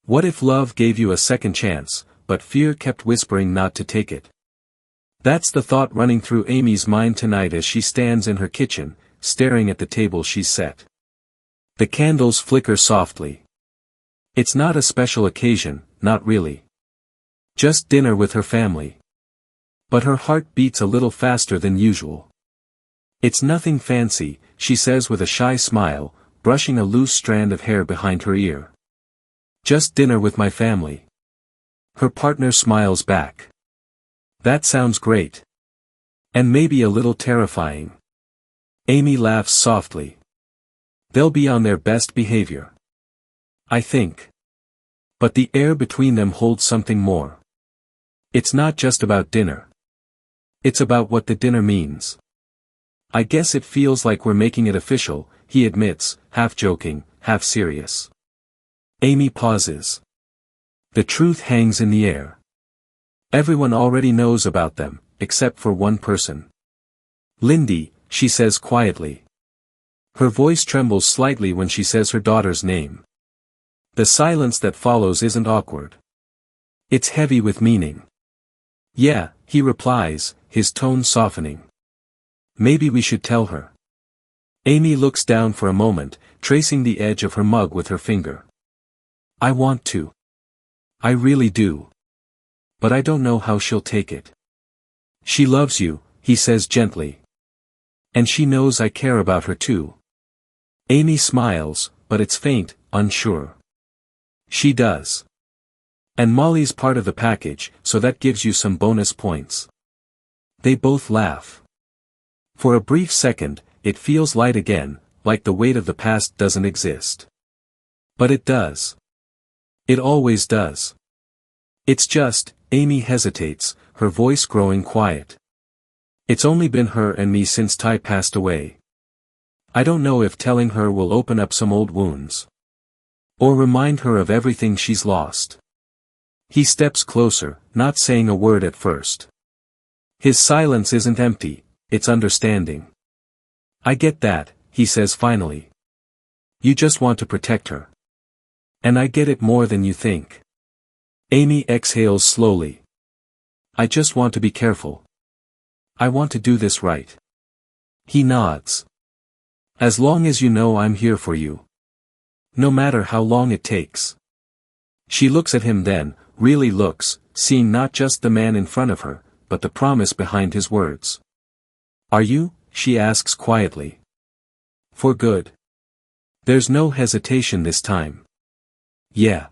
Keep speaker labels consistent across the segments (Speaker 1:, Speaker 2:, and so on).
Speaker 1: What if love gave you a second chance, but fear kept whispering not to take it? That's the thought running through Amy's mind tonight as she stands in her kitchen, staring at the table she's set. The candles flicker softly. It's not a special occasion, not really. Just dinner with her family. But her heart beats a little faster than usual. It's nothing fancy, she says with a shy smile, brushing a loose strand of hair behind her ear. Just dinner with my family. Her partner smiles back. That sounds great. And maybe a little terrifying. Amy laughs softly. They'll be on their best behavior. I think. But the air between them holds something more. It's not just about dinner. It's about what the dinner means. I guess it feels like we're making it official, he admits, half joking, half serious. Amy pauses. The truth hangs in the air. Everyone already knows about them, except for one person. Lindy, she says quietly. Her voice trembles slightly when she says her daughter's name. The silence that follows isn't awkward. It's heavy with meaning. Yeah, he replies, his tone softening. Maybe we should tell her. Amy looks down for a moment, tracing the edge of her mug with her finger. I want to. I really do. But I don't know how she'll take it. She loves you, he says gently. And she knows I care about her too. Amy smiles, but it's faint, unsure. She does. And Molly's part of the package, so that gives you some bonus points. They both laugh. For a brief second, it feels light again, like the weight of the past doesn't exist. But it does. It always does. It's just, Amy hesitates, her voice growing quiet. It's only been her and me since Ty passed away. I don't know if telling her will open up some old wounds. Or remind her of everything she's lost. He steps closer, not saying a word at first. His silence isn't empty, it's understanding. I get that, he says finally. You just want to protect her. And I get it more than you think. Amy exhales slowly. I just want to be careful. I want to do this right. He nods. As long as you know I'm here for you. No matter how long it takes. She looks at him then, really looks, seeing not just the man in front of her, but the promise behind his words. Are you? She asks quietly. For good. There's no hesitation this time. Yeah.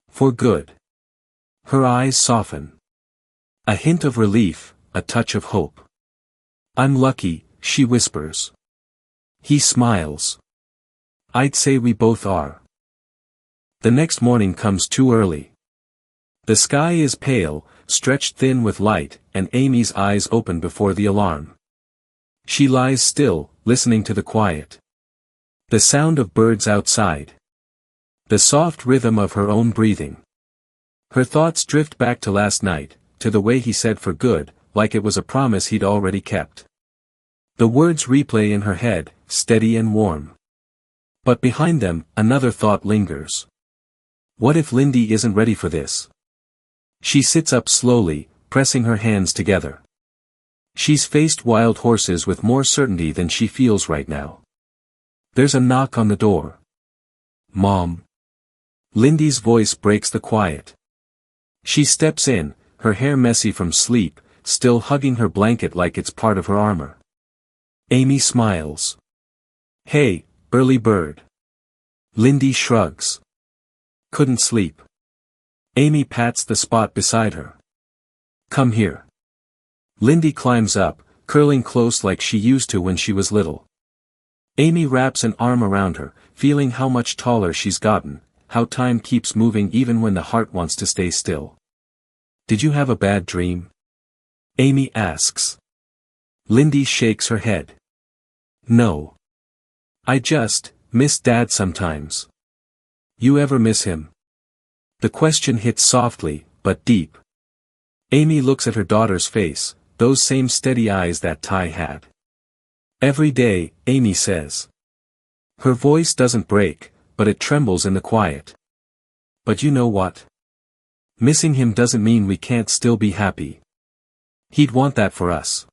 Speaker 1: For good. Her eyes soften. A hint of relief, a touch of hope. I'm lucky, she whispers. He smiles. I'd say we both are. The next morning comes too early. The sky is pale, stretched thin with light, and Amy's eyes open before the alarm. She lies still, listening to the quiet. The sound of birds outside. The soft rhythm of her own breathing. Her thoughts drift back to last night, to the way he said for good, like it was a promise he'd already kept. The words replay in her head, steady and warm. But behind them, another thought lingers. What if Lindy isn't ready for this? She sits up slowly, pressing her hands together. She's faced wild horses with more certainty than she feels right now. There's a knock on the door. Mom. Lindy's voice breaks the quiet. She steps in, her hair messy from sleep, still hugging her blanket like it's part of her armor. Amy smiles. Hey, early bird. Lindy shrugs. Couldn't sleep. Amy pats the spot beside her. Come here. Lindy climbs up, curling close like she used to when she was little. Amy wraps an arm around her, feeling how much taller she's gotten, how time keeps moving even when the heart wants to stay still. Did you have a bad dream? Amy asks. Lindy shakes her head. No. I just miss Dad sometimes. You ever miss him? The question hits softly, but deep. Amy looks at her daughter's face, those same steady eyes that Ty had. Every day, Amy says. Her voice doesn't break, but it trembles in the quiet. But you know what? Missing him doesn't mean we can't still be happy. He'd want that for us.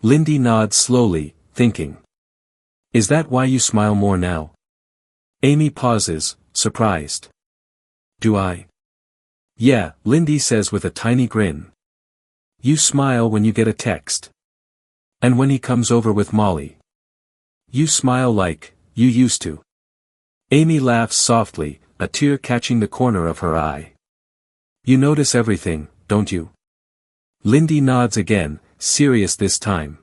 Speaker 1: Lindy nods slowly, thinking. Is that why you smile more now? Amy pauses, surprised. Do I? Yeah, Lindy says with a tiny grin. You smile when you get a text. And when he comes over with Molly. You smile like you used to. Amy laughs softly, a tear catching the corner of her eye. You notice everything, don't you? Lindy nods again, serious this time.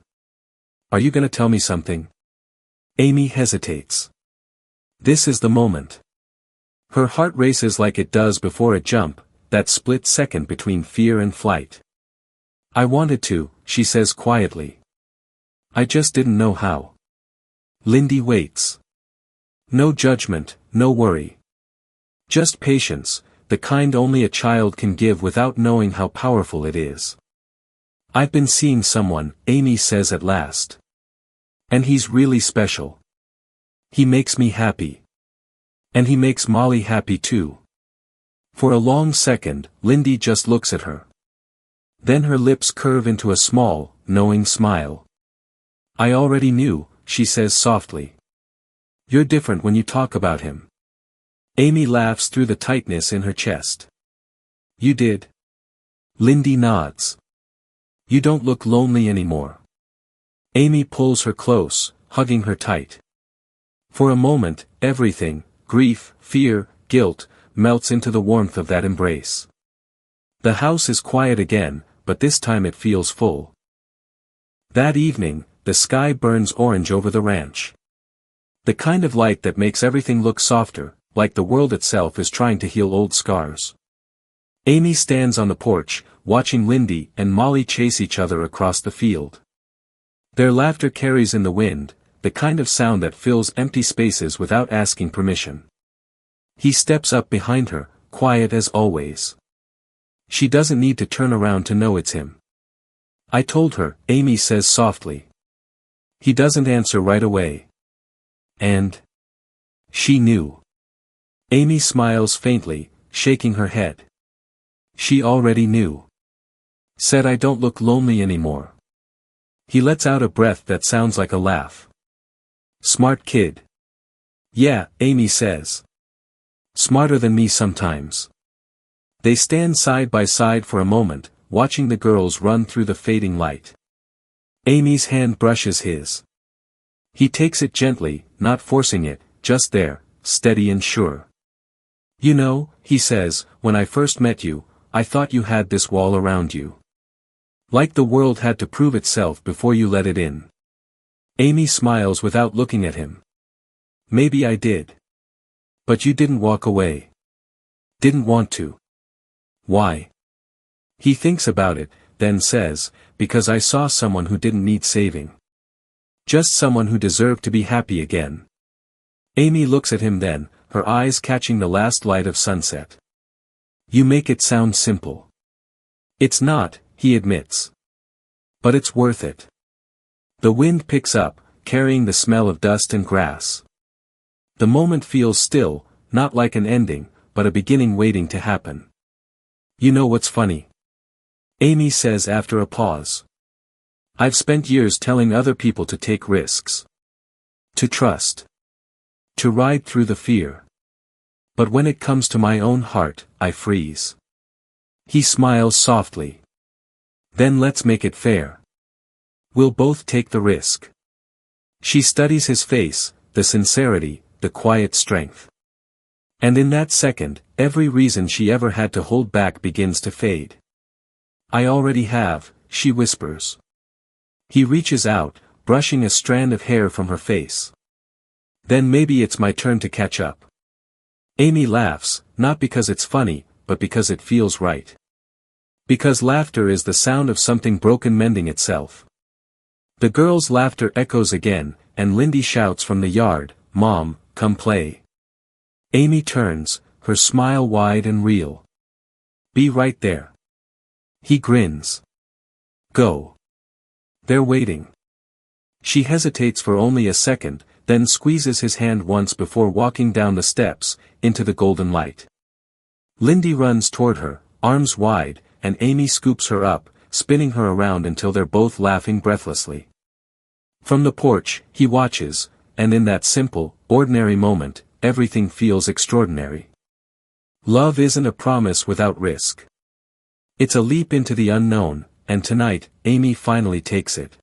Speaker 1: Are you gonna tell me something? Amy hesitates. This is the moment. Her heart races like it does before a jump, that split second between fear and flight. I wanted to, she says quietly. I just didn't know how. Lindy waits. No judgment, no worry. Just patience, the kind only a child can give without knowing how powerful it is. I've been seeing someone, Amy says at last. And he's really special. He makes me happy. And he makes Molly happy too. For a long second, Lindy just looks at her. Then her lips curve into a small, knowing smile. I already knew, she says softly. You're different when you talk about him. Amy laughs through the tightness in her chest. You did? Lindy nods. You don't look lonely anymore. Amy pulls her close, hugging her tight. For a moment, everything, grief, fear, guilt, melts into the warmth of that embrace. The house is quiet again, but this time it feels full. That evening, the sky burns orange over the ranch. The kind of light that makes everything look softer, like the world itself is trying to heal old scars. Amy stands on the porch, watching Lindy and Molly chase each other across the field. Their laughter carries in the wind, the kind of sound that fills empty spaces without asking permission. He steps up behind her, quiet as always. She doesn't need to turn around to know it's him. I told her, Amy says softly. He doesn't answer right away. And she knew. Amy smiles faintly, shaking her head. She already knew. Said I don't look lonely anymore. He lets out a breath that sounds like a laugh. Smart kid. Yeah, Amy says. Smarter than me sometimes. They stand side by side for a moment, watching the girls run through the fading light. Amy's hand brushes his. He takes it gently, not forcing it, just there, steady and sure. You know, he says, when I first met you, I thought you had this wall around you. Like the world had to prove itself before you let it in. Amy smiles without looking at him. Maybe I did. But you didn't walk away. Didn't want to. Why? He thinks about it, then says, because I saw someone who didn't need saving. Just someone who deserved to be happy again. Amy looks at him then, her eyes catching the last light of sunset. You make it sound simple. It's not, he admits. But it's worth it. The wind picks up, carrying the smell of dust and grass. The moment feels still, not like an ending, but a beginning waiting to happen. You know what's funny? Amy says after a pause. I've spent years telling other people to take risks. To trust. To ride through the fear. But when it comes to my own heart, I freeze. He smiles softly. Then let's make it fair. We'll both take the risk. She studies his face, the sincerity, the quiet strength. And in that second, every reason she ever had to hold back begins to fade. I already have, she whispers. He reaches out, brushing a strand of hair from her face. Then maybe it's my turn to catch up. Amy laughs, not because it's funny, but because it feels right. Because laughter is the sound of something broken mending itself. The girls' laughter echoes again, and Lindy shouts from the yard, Mom, come play. Amy turns, her smile wide and real. Be right there. He grins. Go. They're waiting. She hesitates for only a second, then squeezes his hand once before walking down the steps, into the golden light. Lindy runs toward her, arms wide, and Amy scoops her up, spinning her around until they're both laughing breathlessly. From the porch, he watches, and in that simple, ordinary moment, everything feels extraordinary. Love isn't a promise without risk. It's a leap into the unknown, and tonight, Amy finally takes it.